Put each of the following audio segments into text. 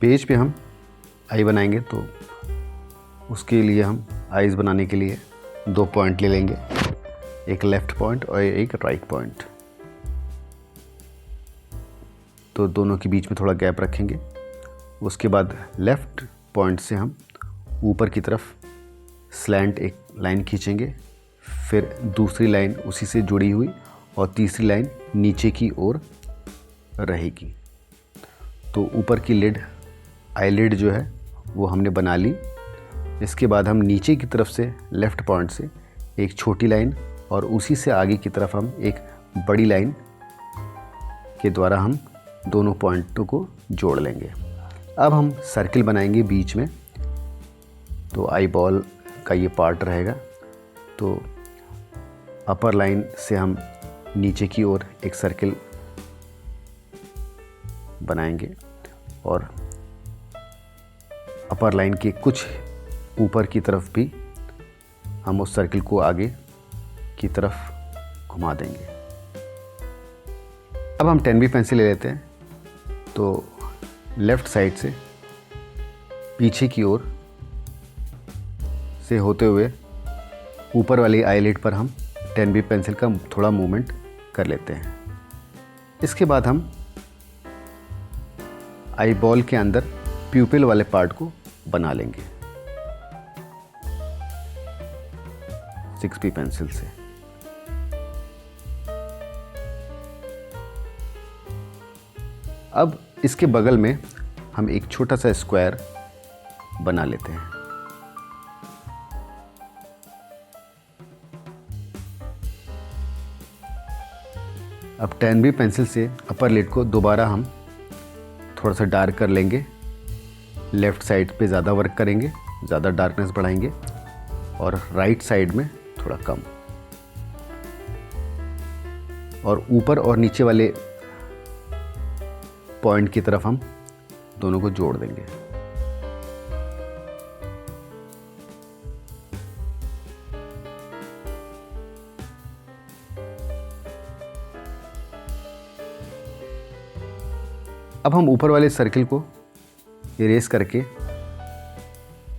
Page पे हम आई बनाएंगे, तो उसके लिए हम आईज बनाने के लिए 2 पॉइंट ले लेंगे, एक लेफ़्ट पॉइंट और एक राइट पॉइंट। तो दोनों के बीच में थोड़ा गैप रखेंगे। उसके बाद लेफ़्ट पॉइंट से हम ऊपर की तरफ स्लैंट एक लाइन खींचेंगे, फिर दूसरी लाइन उसी से जुड़ी हुई और तीसरी लाइन नीचे की ओर रहेगी। तो ऊपर की लिड, आईलिड जो है वो हमने बना ली। इसके बाद हम नीचे की तरफ से लेफ़्ट पॉइंट से एक छोटी लाइन और उसी से आगे की तरफ हम एक बड़ी लाइन के द्वारा हम दोनों पॉइंटों को जोड़ लेंगे। अब हम सर्किल बनाएंगे बीच में। तो आई बॉल का ये पार्ट रहेगा। तो अपर लाइन से हम नीचे की ओर एक सर्किल बनाएंगे और अपर लाइन के कुछ ऊपर की तरफ भी हम उस सर्किल को आगे की तरफ घुमा देंगे। अब हम 10B पेंसिल ले लेते हैं। तो लेफ़्ट साइड से पीछे की ओर से होते हुए ऊपर वाली आईलिड पर हम 10B पेंसिल का थोड़ा मूवमेंट कर लेते हैं। इसके बाद हम आई बॉल के अंदर प्यूपिल वाले पार्ट को बना लेंगे 6B पेंसिल से। अब इसके बगल में हम एक छोटा सा स्क्वायर बना लेते हैं। अब 10B पेंसिल से अपर लिड को दोबारा हम थोड़ा सा डार्क कर लेंगे। लेफ़्ट साइड पे ज़्यादा वर्क करेंगे, ज़्यादा डार्कनेस बढ़ाएंगे और राइट साइड में थोड़ा कम। और ऊपर और नीचे वाले पॉइंट की तरफ हम दोनों को जोड़ देंगे। अब हम ऊपर वाले सर्किल को इरेज करके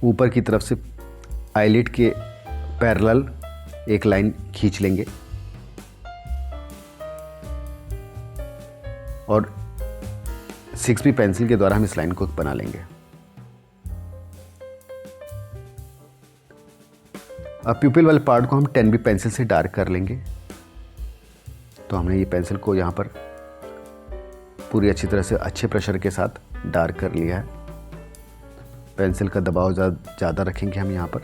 ऊपर की तरफ से आईलिड के पैरेलल एक लाइन खींच लेंगे और 6B पेंसिल के द्वारा हम इस लाइन को बना लेंगे। अब प्यूपिल वाले पार्ट को हम 10B पेंसिल से डार्क कर लेंगे। तो हमने ये पेंसिल को यहाँ पर पूरी अच्छी तरह से अच्छे प्रेशर के साथ डार्क कर लिया है। पेंसिल का दबाव ज़्यादा रखेंगे हम यहाँ पर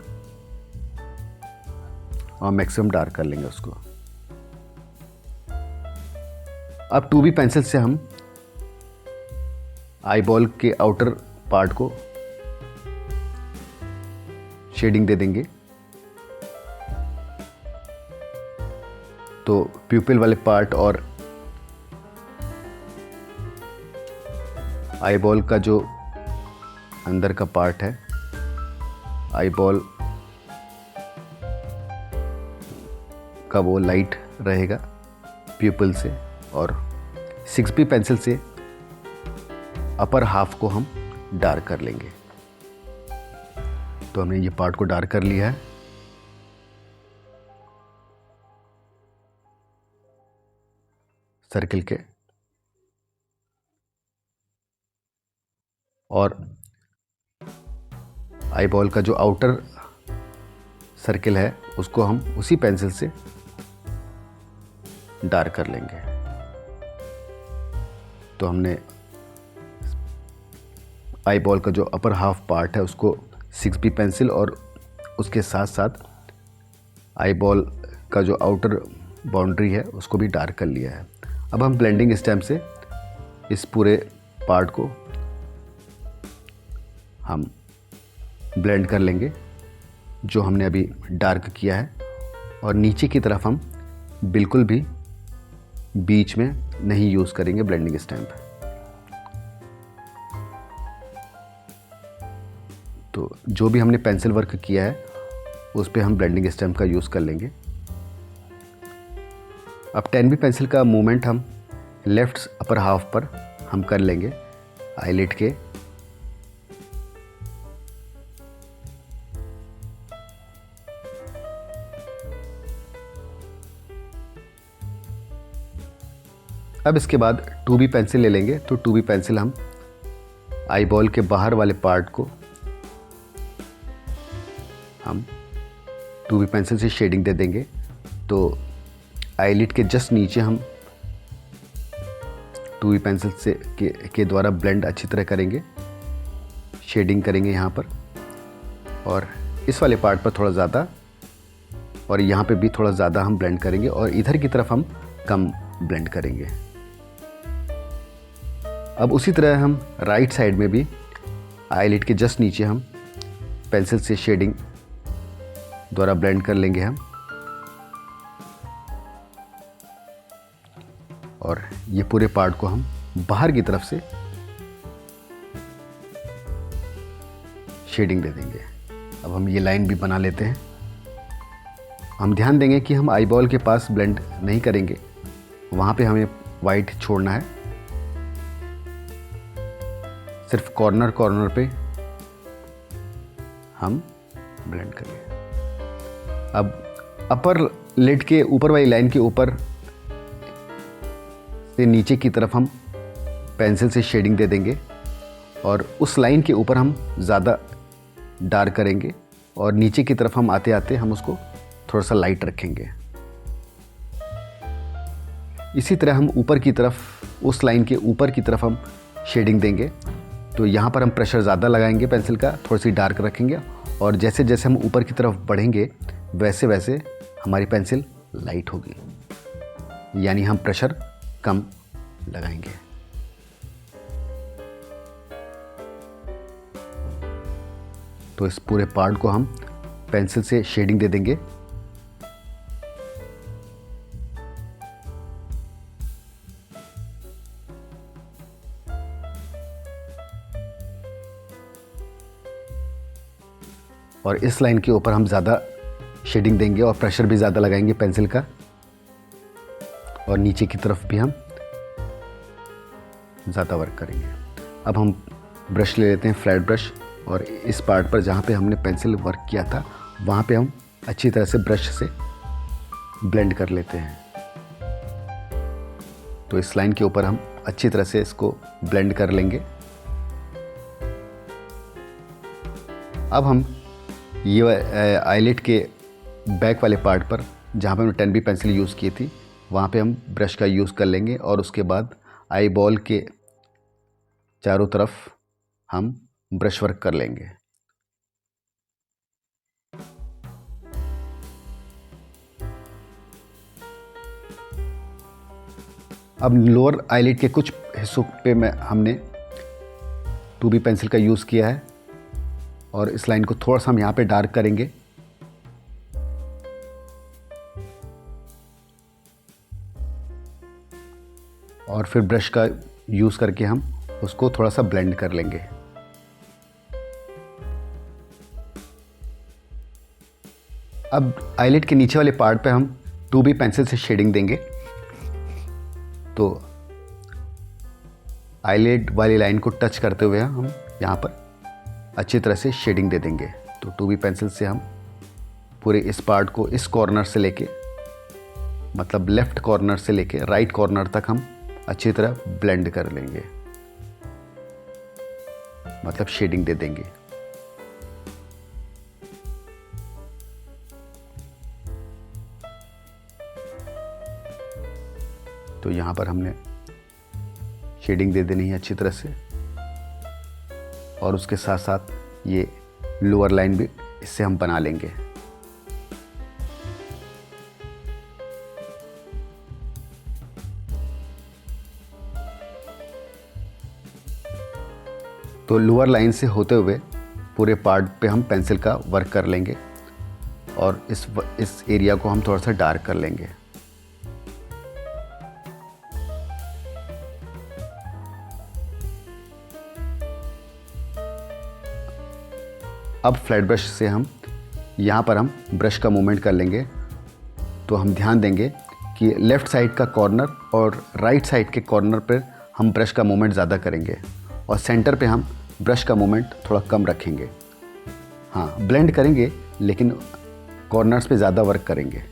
और मैक्सिमम डार्क कर लेंगे उसको। अब 2B पेंसिल से हम आई बॉल के आउटर पार्ट को शेडिंग दे देंगे। तो प्यूपिल वाले पार्ट और आई बॉल का जो अंदर का पार्ट है, आई बॉल का वो लाइट रहेगा प्यूपिल से, और 6B पेंसिल से अपर हाफ को हम डार्क कर लेंगे। तो हमने ये पार्ट को डार्क कर लिया है। सर्किल के और आई बॉल का जो आउटर सर्किल है उसको हम उसी पेंसिल से डार्क कर लेंगे। तो हमने आई बॉल का जो अपर हाफ पार्ट है उसको 6B पेंसिल और उसके साथ साथ आई बॉल का जो आउटर बाउंड्री है उसको भी डार्क कर लिया है। अब हम ब्लेंडिंग स्टैम्प से इस पूरे पार्ट को हम ब्लेंड कर लेंगे जो हमने अभी डार्क किया है, और नीचे की तरफ हम बिल्कुल भी बीच में नहीं यूज़ करेंगे ब्लेंडिंग स्टैम्प। तो जो भी हमने पेंसिल वर्क किया है उस पे हम ब्लेंडिंग स्टैम्प का यूज़ कर लेंगे। अब 10B पेंसिल का मूवमेंट हम लेफ़्ट अपर हाफ पर हम कर लेंगे आईलिड के अब इसके बाद 2B पेंसिल ले लेंगे। तो 2B पेंसिल हम आई बॉल के बाहर वाले पार्ट को हम 2B पेंसिल से शेडिंग दे देंगे। तो आईलिड के जस्ट नीचे हम 2B पेंसिल से के द्वारा ब्लेंड अच्छी तरह करेंगे, शेडिंग करेंगे यहाँ पर, और इस वाले पार्ट पर थोड़ा ज़्यादा और यहाँ पे भी थोड़ा ज़्यादा हम ब्लेंड करेंगे, और इधर की तरफ हम कम ब्लेंड करेंगे। अब उसी तरह हम राइट साइड में भी आईलिड के जस्ट नीचे हम पेंसिल से शेडिंग द्वारा ब्लेंड कर लेंगे हम, और ये पूरे पार्ट को हम बाहर की तरफ से शेडिंग दे देंगे। अब हम ये लाइन भी बना लेते हैं। हम ध्यान देंगे कि हम आई बॉल के पास ब्लेंड नहीं करेंगे, वहाँ पे हमें वाइट छोड़ना है, सिर्फ कॉर्नर कॉर्नर पे हम ब्लेंड करेंगे। अब अपर लिड के ऊपर वाली लाइन के ऊपर से नीचे की तरफ हम पेंसिल से शेडिंग दे देंगे, और उस लाइन के ऊपर हम ज़्यादा डार्क करेंगे, और नीचे की तरफ हम आते आते हम उसको थोड़ा सा लाइट रखेंगे। इसी तरह हम ऊपर की तरफ, उस लाइन के ऊपर की तरफ हम शेडिंग देंगे। तो यहाँ पर हम प्रेशर ज़्यादा लगाएंगे पेंसिल का, थोड़ी सी डार्क रखेंगे, और जैसे जैसे हम ऊपर की तरफ बढ़ेंगे वैसे वैसे हमारी पेंसिल लाइट होगी, यानी हम प्रेशर कम लगाएंगे। तो इस पूरे पार्ट को हम पेंसिल से शेडिंग दे देंगे। और इस लाइन के ऊपर हम ज़्यादा शेडिंग देंगे और प्रेशर भी ज़्यादा लगाएंगे पेंसिल का, और नीचे की तरफ भी हम ज़्यादा वर्क करेंगे। अब हम ब्रश ले लेते हैं, फ्लैट ब्रश, और इस पार्ट पर जहाँ पे हमने पेंसिल वर्क किया था वहाँ पे हम अच्छी तरह से ब्रश से ब्लेंड कर लेते हैं। तो इस लाइन के ऊपर हम अच्छी तरह से इसको ब्लेंड कर लेंगे। अब हम ये आईलिड के बैक वाले पार्ट पर जहाँ पे हमने 10B पेंसिल यूज़ की थी वहाँ पे हम ब्रश का यूज़ कर लेंगे, और उसके बाद आई बॉल के चारों तरफ हम ब्रश वर्क कर लेंगे। अब लोअर आईलिड के कुछ हिस्सों पे हमने 2B पेंसिल का यूज़ किया है, और इस लाइन को थोड़ा सा हम यहाँ पे डार्क करेंगे। और फिर ब्रश का यूज़ करके हम उसको थोड़ा सा ब्लेंड कर लेंगे। अब आईलिड के नीचे वाले पार्ट पे हम 2B पेंसिल से शेडिंग देंगे। तो आईलिड वाली लाइन को टच करते हुए हम यहाँ पर अच्छी तरह से शेडिंग दे देंगे। तो 2B पेंसिल से हम पूरे इस पार्ट को इस कॉर्नर से लेके, मतलब लेफ़्ट कॉर्नर से लेके राइट कॉर्नर तक हम अच्छी तरह ब्लेंड कर लेंगे, मतलब शेडिंग दे देंगे। तो यहाँ पर हमने शेडिंग दे देनी है अच्छी तरह से, और उसके साथ साथ ये लोअर लाइन भी इससे हम बना लेंगे। तो लोअर लाइन से होते हुए पूरे पार्ट पे हम पेंसिल का वर्क कर लेंगे, और इस एरिया को हम थोड़ा सा डार्क कर लेंगे। अब फ्लैट ब्रश से हम यहाँ पर हम ब्रश का मूवमेंट कर लेंगे। तो हम ध्यान देंगे कि लेफ़्ट साइड का कॉर्नर और राइट साइड के कॉर्नर पर हम ब्रश का मूवमेंट ज़्यादा करेंगे, और सेंटर पे हम ब्रश का मूवमेंट थोड़ा कम रखेंगे। हाँ, ब्लेंड करेंगे लेकिन कॉर्नर्स पे ज़्यादा वर्क करेंगे।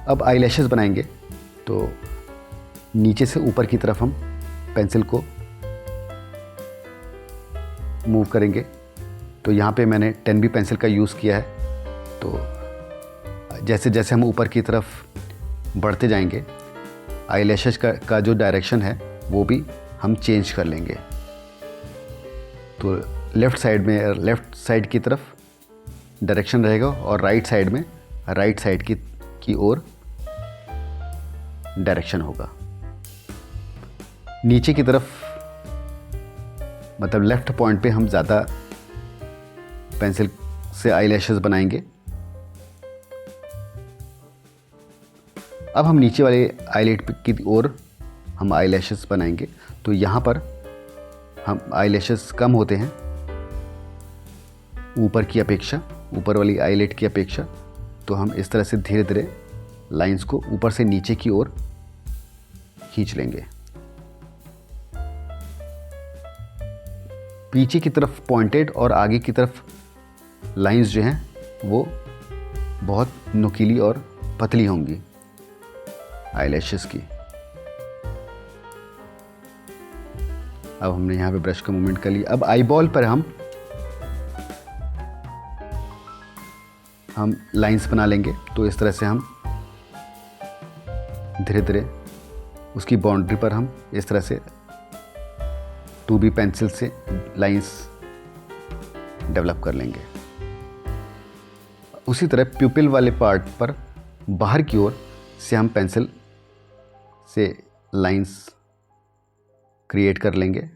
अब आईलैशेस बनाएंगे, तो नीचे से ऊपर की तरफ हम पेंसिल को मूव करेंगे। तो यहाँ पे मैंने 10B पेंसिल का यूज़ किया है। तो जैसे जैसे हम ऊपर की तरफ बढ़ते जाएंगे, आईलैशेस का जो डायरेक्शन है वो भी हम चेंज कर लेंगे। तो लेफ़्ट साइड की तरफ डायरेक्शन रहेगा और राइट साइड में राइट साइड की ओर डायरेक्शन होगा। नीचे की तरफ मतलब लेफ़्ट पॉइंट पे हम ज़्यादा पेंसिल से आईलैशेस बनाएंगे। अब हम नीचे वाले आईलिड की ओर हम आईलैशेस बनाएंगे। तो यहाँ पर हम आईलैशेस कम होते हैं ऊपर की अपेक्षा, ऊपर वाली आईलिड की अपेक्षा। तो हम इस तरह से धीरे धीरे लाइंस को ऊपर से नीचे की ओर खींच लेंगे। पीछे की तरफ पॉइंटेड और आगे की तरफ लाइंस जो हैं वो बहुत नुकीली और पतली होंगी आईलैशेस की। अब हमने यहाँ पे ब्रश का मूवमेंट कर लिया। अब आईबॉल पर हम लाइंस बना लेंगे। तो इस तरह से हम धीरे धीरे उसकी बाउंड्री पर हम इस तरह से 2B पेंसिल से लाइंस डेवलप कर लेंगे। उसी तरह प्यूपिल वाले पार्ट पर बाहर की ओर से हम पेंसिल से लाइंस क्रिएट कर लेंगे।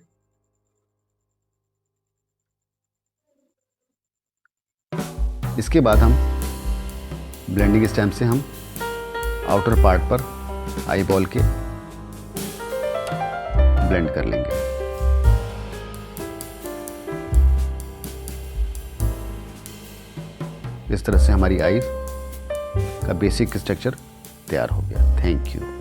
इसके बाद हम ब्लेंडिंग स्टैम्प से हम आउटर पार्ट पर आईबॉल के ब्लेंड कर लेंगे। इस तरह से हमारी आईज का बेसिक स्ट्रक्चर तैयार हो गया। Thank you.